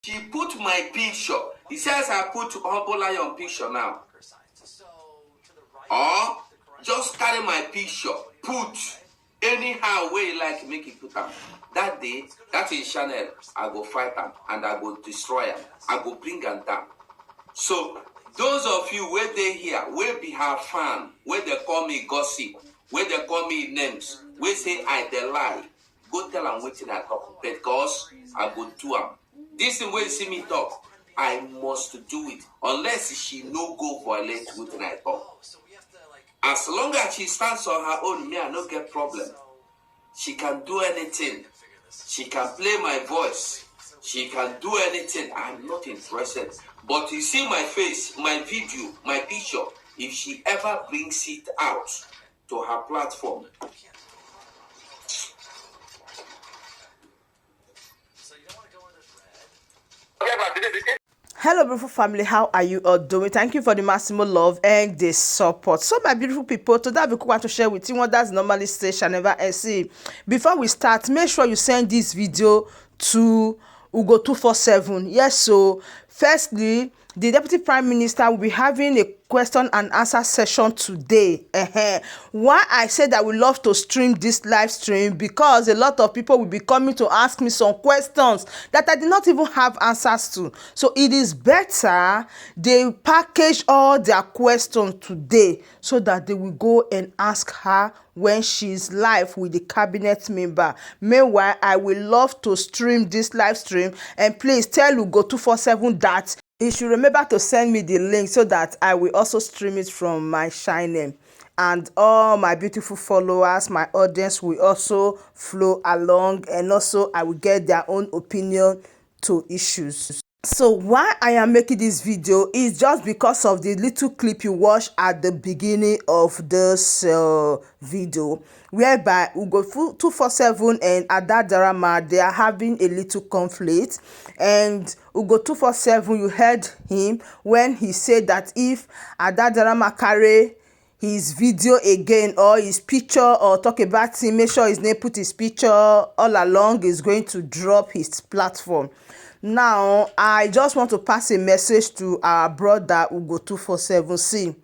She put my picture. He says I put Humble Lion picture now. Or just carry my picture, put anyhow way you like make it put them. That day, that is channel, I go fight them and I go destroy them. I go bring them down. So those of you where they here, where be her fan, where they call me gossip, where they call me names, where say I they lie, go tell them waiting I talk because I go do them. This is where you see me talk. I must do it unless she no go violate with I talk. As long as she stands on her own, me I no get problem. She can do anything. She can play my voice. She can do anything. I'm not interested. But you see my face, my video, my picture, if she ever brings it out to her platform. Hello beautiful family, how are you all doing? Thank you for the maximum love and the support. So my beautiful people, today I want to share with you what that's normally say shall never see. Before we start, make sure you send this video to Ugo 247. Yes, so firstly, the Deputy Prime Minister will be having a question and answer session today. Why I said I would love to stream this live stream, because a lot of people will be coming to ask me some questions that I did not even have answers to. So it is better they package all their questions today so that they will go and ask her when she's live with the cabinet member. Meanwhile, I will love to stream this live stream, and please tell Ugo 247 that you should remember to send me the link so that I will also stream it from my channel, and all my beautiful followers, my audience will also flow along, and also I will get their own opinion to issues. So why I am making this video is just because of the little clip you watched at the beginning of this video, whereby Ugo 247 and Adadarama, they are having a little conflict. And Ugo 247, you heard him when he said that if Adadarama carry his video again or his picture or talk about him, make sure his name put his picture all along, is going to drop his platform. Now I just want to pass a message to our brother Ugo 247. See,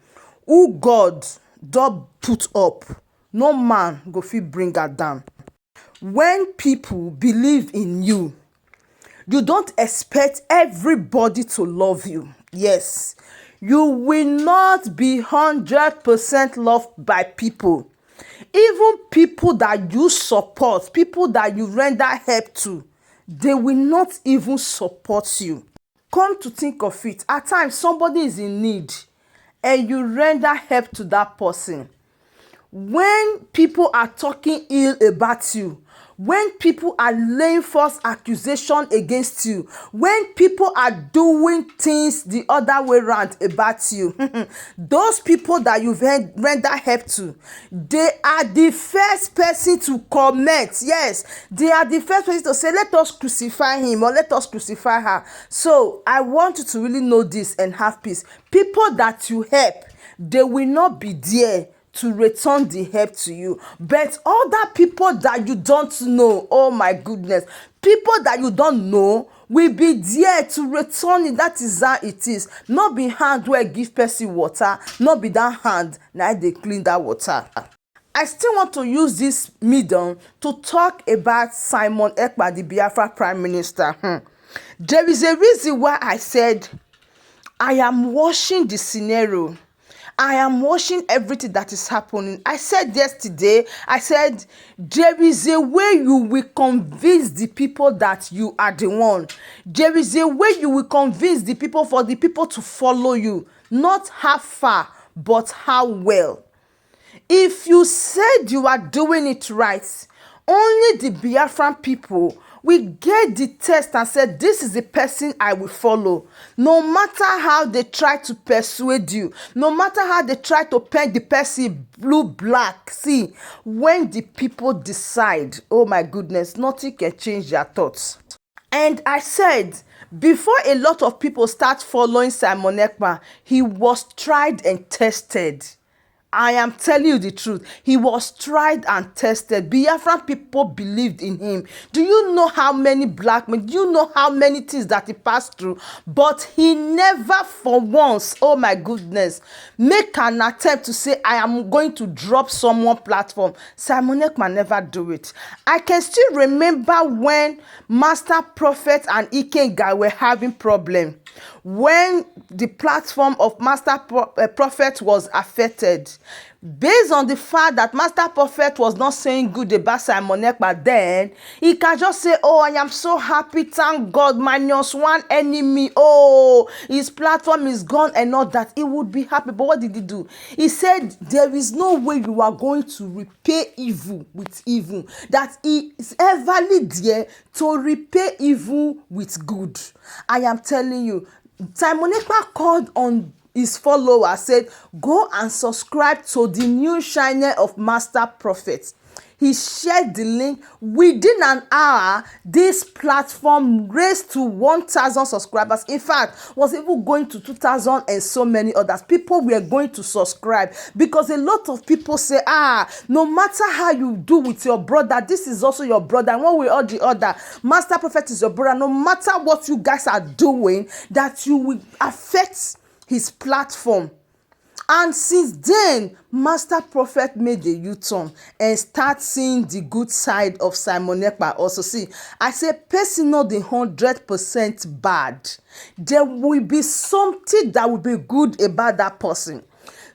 who God don't put up, no man go fit bring her down. When people believe in you, you don't expect everybody to love you. Yes, you will not be 100% loved by people. Even people that you support, people that you render help to, they will not even support you. Come to think of it, at times somebody is in need and you render help to that person. When people are talking ill about you, when people are laying false accusation against you, when people are doing things the other way around about you, those people that you've rendered help to, they are the first person to comment. Yes, they are the first person to say, let us crucify him or let us crucify her. So I want you to really know this and have peace. People that you help, they will not be there to return the help to you, but other people that you don't know, oh my goodness, people that you don't know will be there to return it. That is how it is. Not be hand where give person water, not be that hand now they clean that water. I still want to use this medium to talk about Simon Ekpa, the Biafran Prime Minister. There is a reason why I said I am watching the scenario. I am watching everything that is happening. I said yesterday, I said, there is a way you will convince the people that you are the one. There is a way you will convince the people for the people to follow you. Not how far, but how well. If you said you are doing it right, only the Biafran people we get the test and said, this is the person I will follow. No matter how they try to persuade you, no matter how they try to paint the person blue, black. See, when the people decide, oh my goodness, nothing can change their thoughts. And I said, before a lot of people start following Simon Ekpa, he was tried and tested. I am telling you the truth. He was tried and tested. Biafran people believed in him. Do you know how many black men? Do you know how many things that he passed through? But he never for once, oh my goodness, make an attempt to say, I am going to drop someone platform. Simon Ekpa never do it. I can still remember when Master Prophet and Ikenga were having problem. When the platform of Master Prophet was affected, based on the fact that Master Prophet was not saying good about Simon Ekpa, then he can just say, oh, I am so happy, thank God, -1 enemy, oh, his platform is gone and all that. He would be happy. But what did he do? He said, there is no way you are going to repay evil with evil, that he is everly there to repay evil with good. I am telling you, Simon Ekpa called on his followers, said, go and subscribe to the new channel of Master Prophet. He shared the link. Within an hour, this platform raised to 1,000 subscribers. In fact, was even going to 2,000 and so many others. People were going to subscribe because a lot of people say, no matter how you do with your brother, this is also your brother. And one way or the other, Master Prophet is your brother. No matter what you guys are doing, that you will affect his platform. And since then, Master Prophet made a U-turn and start seeing the good side of Simon Ekpa. Also, see, I say, person not the 100% bad. There will be something that will be good about that person.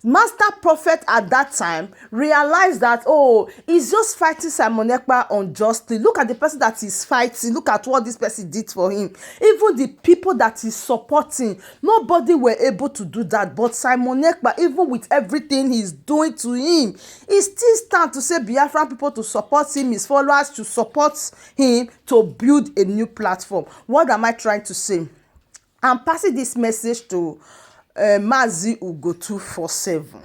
Master Prophet at that time realized that, oh, he's just fighting Simon Ekpa unjustly. Look at the person that he's fighting. Look at what this person did for him. Even the people that he's supporting, nobody were able to do that. But Simon Ekpa, even with everything he's doing to him, he still stand to say Biafran people to support him, his followers to support him to build a new platform. What am I trying to say? I'm passing this message to Mazi Ugo 247.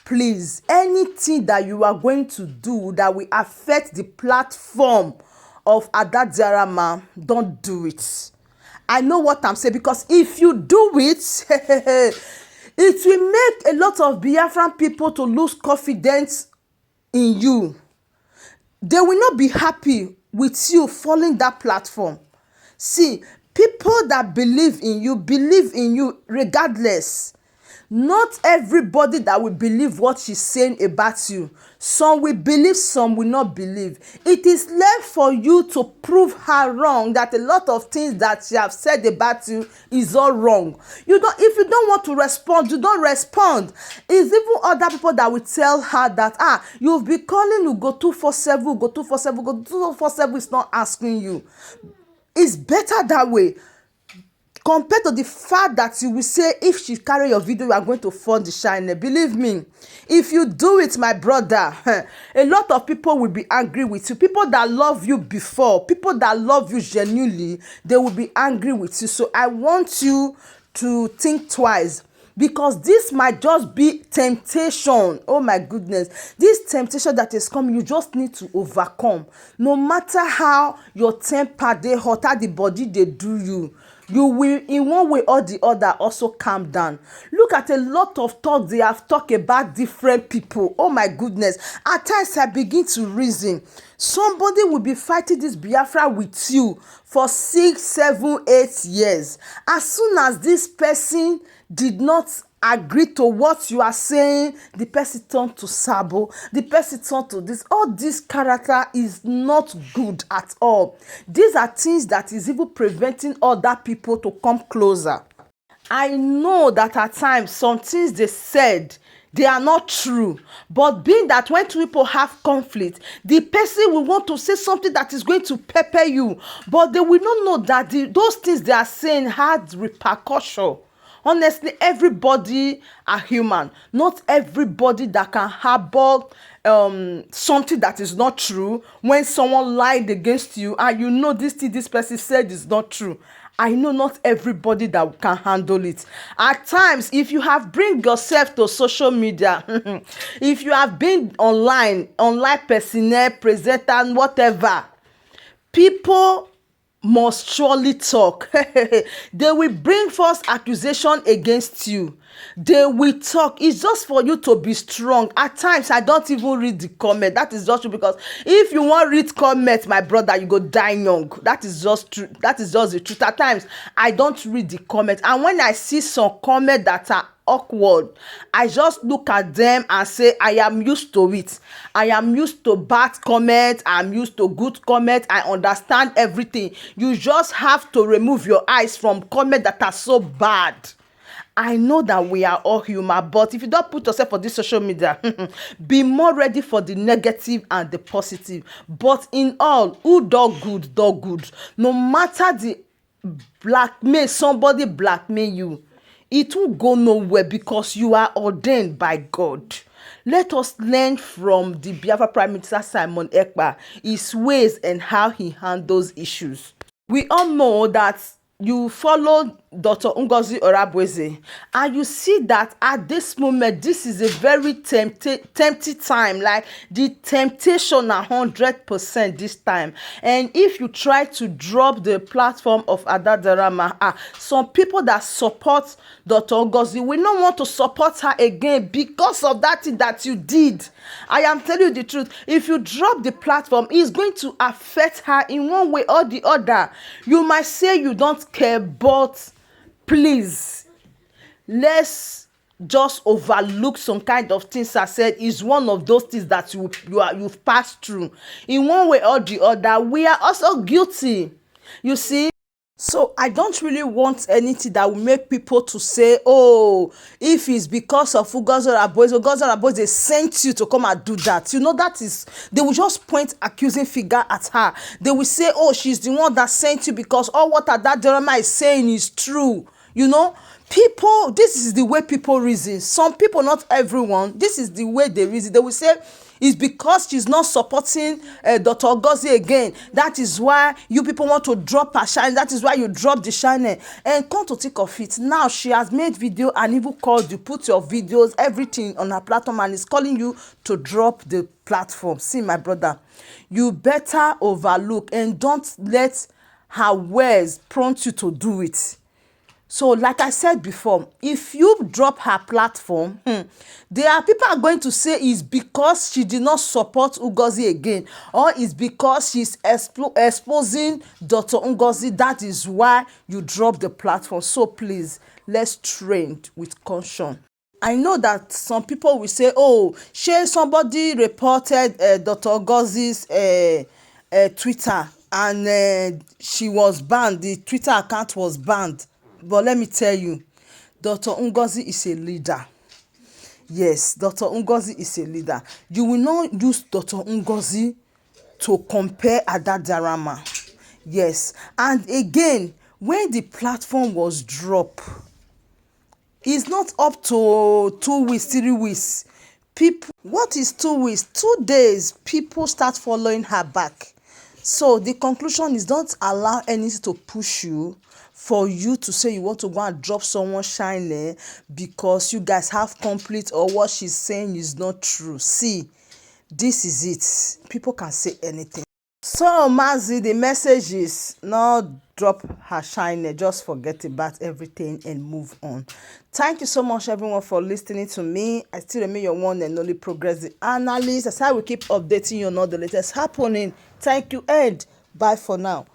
Please, anything that you are going to do that will affect the platform of Adadiarama, don't do it. I know what I'm saying, because if you do it, it will make a lot of Biafran people to lose confidence in you. They will not be happy with you following that platform. See, people that believe in you regardless. Not everybody that will believe what she's saying about you. Some will believe, some will not believe. It is left for you to prove her wrong, that a lot of things that she have said about you is all wrong. If you don't want to respond, you don't respond. It's even other people that will tell her that, you've been calling Ugo 247, Ugo 247, Ugo 247 is not asking you. It's better that way, compared to the fact that you will say, if she carry your video, you are going to fund the channel. Believe me, if you do it, my brother, a lot of people will be angry with you. People that love you before, people that love you genuinely, they will be angry with you. So I want you to think twice, because this might just be temptation. Oh my goodness, this temptation that is coming, you just need to overcome. No matter how your temper they hot, how the body they do you will in one way or the other also calm down. Look at a lot of talks they have talked about different people. Oh my goodness, at times I begin to reason. Somebody will be fighting this Biafra with you for 6, 7, 8 years. As soon as this person did not agree to what you are saying, the person turned to Sabo, the person turned to this. All this character is not good at all. These are things that is even preventing other people to come closer. I know that at times some things they said, they are not true, but being that when two people have conflict, the person will want to say something that is going to pepper you, but they will not know that those things they are saying had repercussion. Honestly, everybody are human. Not everybody that can harbor something that is not true. When someone lied against you and you know this thing this person said is not true, I know not everybody that can handle it. At times, if you have bring yourself to social media, if you have been online personnel, presenter, whatever, people must surely talk. They will bring false accusation against you. They will talk. It's just for you to be strong. At times I don't even read the comment. That is just true, because if you want read comment, my brother, you go die young. That is just true. That is just the truth. At times I don't read the comment, and when I see some comment that are awkward, I just look at them and say, I am used to it. I am used to bad comment. I'm used to good comment. I understand everything. You just have to remove your eyes from comment that are so bad. I know that we are all human, but if you don't put yourself on this social media, be more ready for the negative and the positive. But in all, who do good, do good. No matter the blackmail, somebody blackmail you, it will go nowhere, because you are ordained by God. Let us learn from the Biafra Prime Minister Simon Ekpa, his ways and how he handles issues. We all know that you follow Dr. Ngozi Orabweze, and you see that at this moment, this is a very tempting time. Like, the temptation 100% this time. And if you try to drop the platform of Adadarama, some people that support Dr. Ngozi will not want to support her again because of that thing that you did. I am telling you the truth. If you drop the platform, it's going to affect her in one way or the other. You might say you don't care, but please, let's just overlook some kind of things I said. Is one of those things that you've passed through. In one way or the other, we are also guilty. You see? So I don't really want anything that will make people to say, oh, if it's because of Ngozi Orabweze, they sent you to come and do that. You know, that is, they will just point accusing finger at her. They will say, oh, she's the one that sent you, because all what that drama is saying is true. You know, people, this is the way people reason. Some people, not everyone, this is the way they reason. They will say, it's because she's not supporting Dr. Ngozi again. That is why you people want to drop her shine. That is why you drop the shine. And come to think of it, now she has made video and even called you, put your videos, everything on her platform, and is calling you to drop the platform. See, my brother, you better overlook and don't let her words prompt you to do it. So, like I said before, if you drop her platform, there are people are going to say it's because she did not support Ngozi again, or it's because she's exposing Dr. Ngozi. That is why you drop the platform. So please, let's trend with caution. I know that some people will say, oh, somebody reported Dr. Ngozi's Twitter, and she was banned. The Twitter account was banned. But let me tell you, Dr. Ngozi is a leader. Yes, Dr. Ngozi is a leader. You will not use Dr. Ngozi to compare Adadarama. Yes. And again, when the platform was dropped, it's not up to 2 weeks, 3 weeks. People, what is 2 weeks? 2 days, people start following her back. So the conclusion is, don't allow anything to push you for you to say you want to go and drop someone shine because you guys have complete, or what she's saying is not true. See, this is it. People can say anything. So Mazi, the message is not drop her shine, just forget about everything and move on. Thank you so much, everyone, for listening to me. I still remain your one and only progressive analyst. That's how we keep updating you on all the latest happening. Thank you and bye for now.